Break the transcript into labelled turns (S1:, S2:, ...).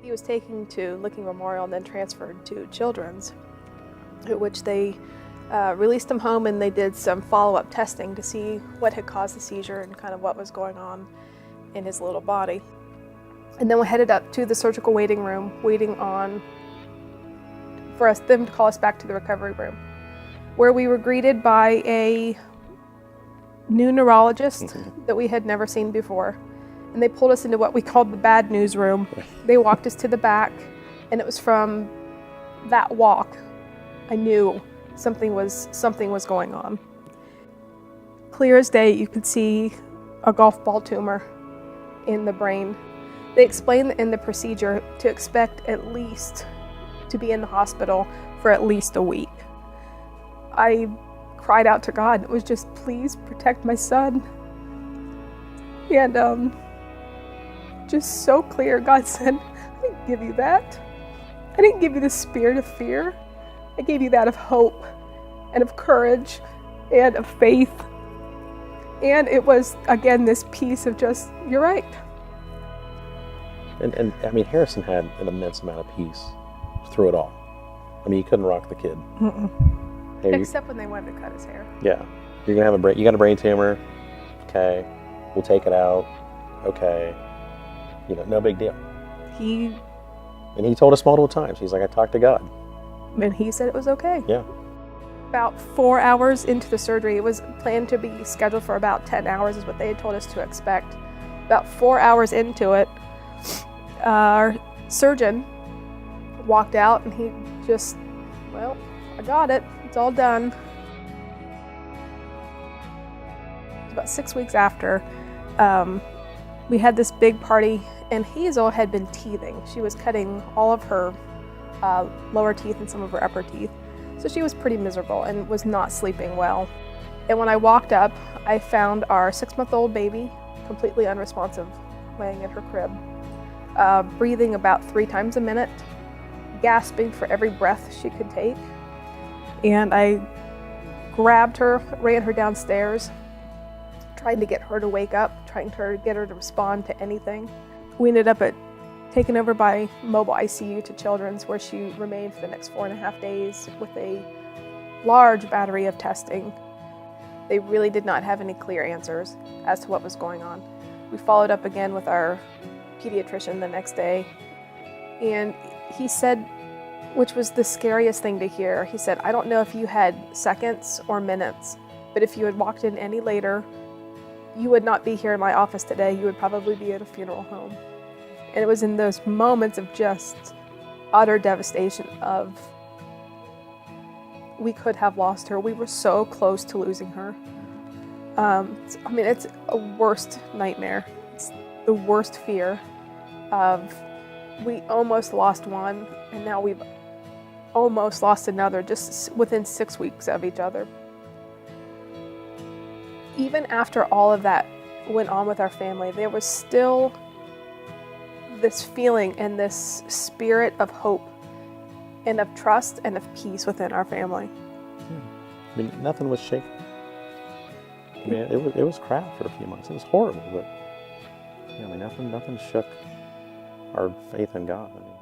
S1: He was taken to Licking Memorial and then transferred to Children's, at which they released him home, and they did some follow-up testing to see what had caused the seizure and kind of what was going on in his little body. And then we headed up to the surgical waiting room, waiting on for them to call us back to the recovery room, where we were greeted by a new neurologist that we had never seen before. And they pulled us into what we called the bad news room. They walked us to the back, and it was from that walk I knew something was going on. Clear as day, you could see a golf ball tumor in the brain. They explained in the procedure to expect at least to be in the hospital for at least a week. I cried out to God. It was just, please protect my son. And just so clear, God said, I didn't give you that. I didn't give you the spirit of fear. I gave you that of hope and of courage and of faith. And it was, again, this piece of just, you're right.
S2: And I mean, Harrison had an immense amount of peace through it all. I mean, you couldn't rock the kid. Hey,
S1: except when they wanted to cut his hair.
S2: Yeah. You're going to have you got a brain tumor. Okay. We'll take it out. Okay. You know, no big deal. And he told us multiple times. He's like, I talked to God.
S1: And he said it was okay.
S2: Yeah.
S1: About 4 hours into the surgery, it was planned to be scheduled for about 10 hours is what they had told us to expect. About 4 hours into it, our surgeon walked out and he just, well, I got it. It's all done. About 6 weeks after, we had this big party, and Hazel had been teething. She was cutting all of her lower teeth and some of her upper teeth. So she was pretty miserable and was not sleeping well. And when I walked up, I found our 6-month-old baby completely unresponsive, laying in her crib, breathing about 3 times a minute, gasping for every breath she could take. And I grabbed her, ran her downstairs, trying to get her to wake up, trying to get her to respond to anything. We ended up taken over by mobile ICU to Children's, where she remained for the next 4.5 days with a large battery of testing. They really did not have any clear answers as to what was going on. We followed up again with our pediatrician the next day, and he said, which was the scariest thing to hear, he said, I don't know if you had seconds or minutes, but if you had walked in any later, you would not be here in my office today. You would probably be at a funeral home. And it was in those moments of just utter devastation of, we could have lost her. We were so close to losing her. I mean, it's a worst nightmare. It's the worst fear of, we almost lost one, and now we've almost lost another just within 6 weeks of each other. Even after all of that went on with our family, there was still this feeling and this spirit of hope and of trust and of peace within our family.
S2: I mean, nothing was shaken. I mean, it was crap for a few months. It was horrible, but yeah, I mean, nothing shook our faith in God. I mean,